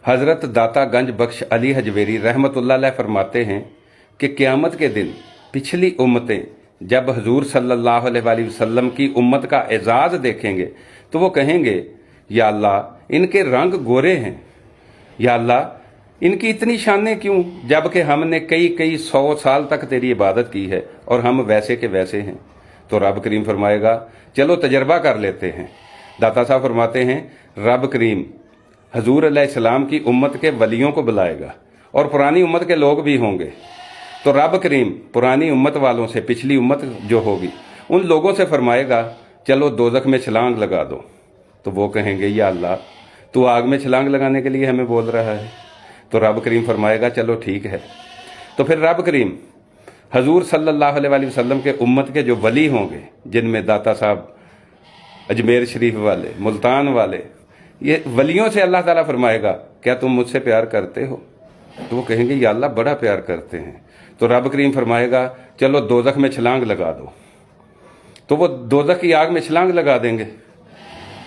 हज़रत दाता गंज बख्श अली हजवेरी रहमतुल्लाह अलैह फरमाते हैं कि क़यामत के दिन पिछली उम्मतें जब हजूर सल्लल्लाहु अलैहि वसल्लम की उम्मत का एजाज़ देखेंगे तो वो कहेंगे, या अल्लाह इनके रंग गोरे हैं, या अल्लाह इनकी इतनी शानें क्यों, जबकि हमने कई कई 100 साल तक तेरी इबादत की है और हम वैसे के वैसे हैं। तो रब करीम फरमाएगा, चलो तजर्बा कर लेते हैं। दाता साहब फरमाते हैं, रब करीम हजूर अलैहिस्सलाम की उम्मत के वलियों को बुलाएगा और पुरानी उम्मत के लोग भी होंगे। तो रब करीम पुरानी उम्मत वालों से, पिछली उम्मत जो होगी उन लोगों से फरमाएगा, चलो दोज़ख में छलांग लगा दो। तो वो कहेंगे, या अल्लाह तू आग में छलांग लगाने के लिए हमें बोल रहा है। तो रब करीम फरमाएगा, चलो ठीक है। तो फिर रब करीम हजूर सल्लल्लाहु अलैहि वसल्लम के उम्मत के जो वली होंगे, जिनमें दाता साहब अजमेर शरीफ वाले, मुल्तान वाले, ये वलियों से अल्लाह ताला फरमाएगा, क्या तुम मुझसे प्यार करते हो? तो वो कहेंगे, या अल्लाह बड़ा प्यार करते हैं। तो रब करीम फरमाएगा, चलो दोज़ख में छलांग लगा दो। तो वो दोज़ख की आग में छलांग लगा देंगे।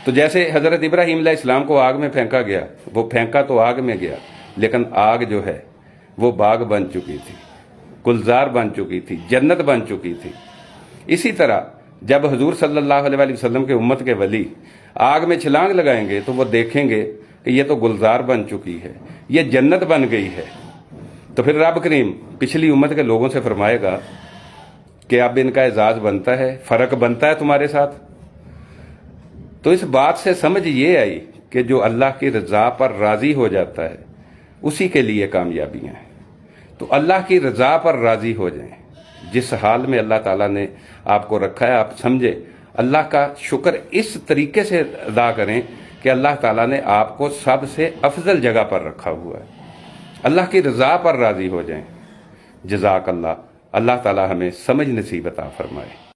तो जैसे हज़रत इब्राहीम अलैहिस्सलाम को आग में फेंका गया, वो फेंका तो आग में गया, लेकिन आग जो है वो बाग बन चुकी थी, गुलजार बन चुकी थी, जन्नत बन चुकी थी। इसी तरह जब हजूर सल्लल्लाहु अलैहि वसल्लम के उम्मत के वली आग में छलांग लगाएंगे तो वो देखेंगे कि ये तो गुलजार बन चुकी है, ये जन्नत बन गई है। तो फिर रब करीम पिछली उम्मत के लोगों से फरमाएगा कि अब इनका एजाज बनता है, फ़र्क बनता है तुम्हारे साथ। तो इस बात से समझ ये आई कि जो अल्लाह की रज़ा पर राज़ी हो जाता है उसी के लिए कामयाबियाँ हैं। तो अल्लाह की रज़ा पर राज़ी हो जाएं। जिस हाल में अल्लाह ताला ने आपको रखा है, आप समझे, अल्लाह का शुक्र इस तरीके से अदा करें कि अल्लाह ताला ने आपको सबसे अफजल जगह पर रखा हुआ है। अल्लाह की रज़ा पर राज़ी हो जाएं। जज़ाक अल्लाह। अल्लाह ताला हमें समझ नसीब अता फरमाए।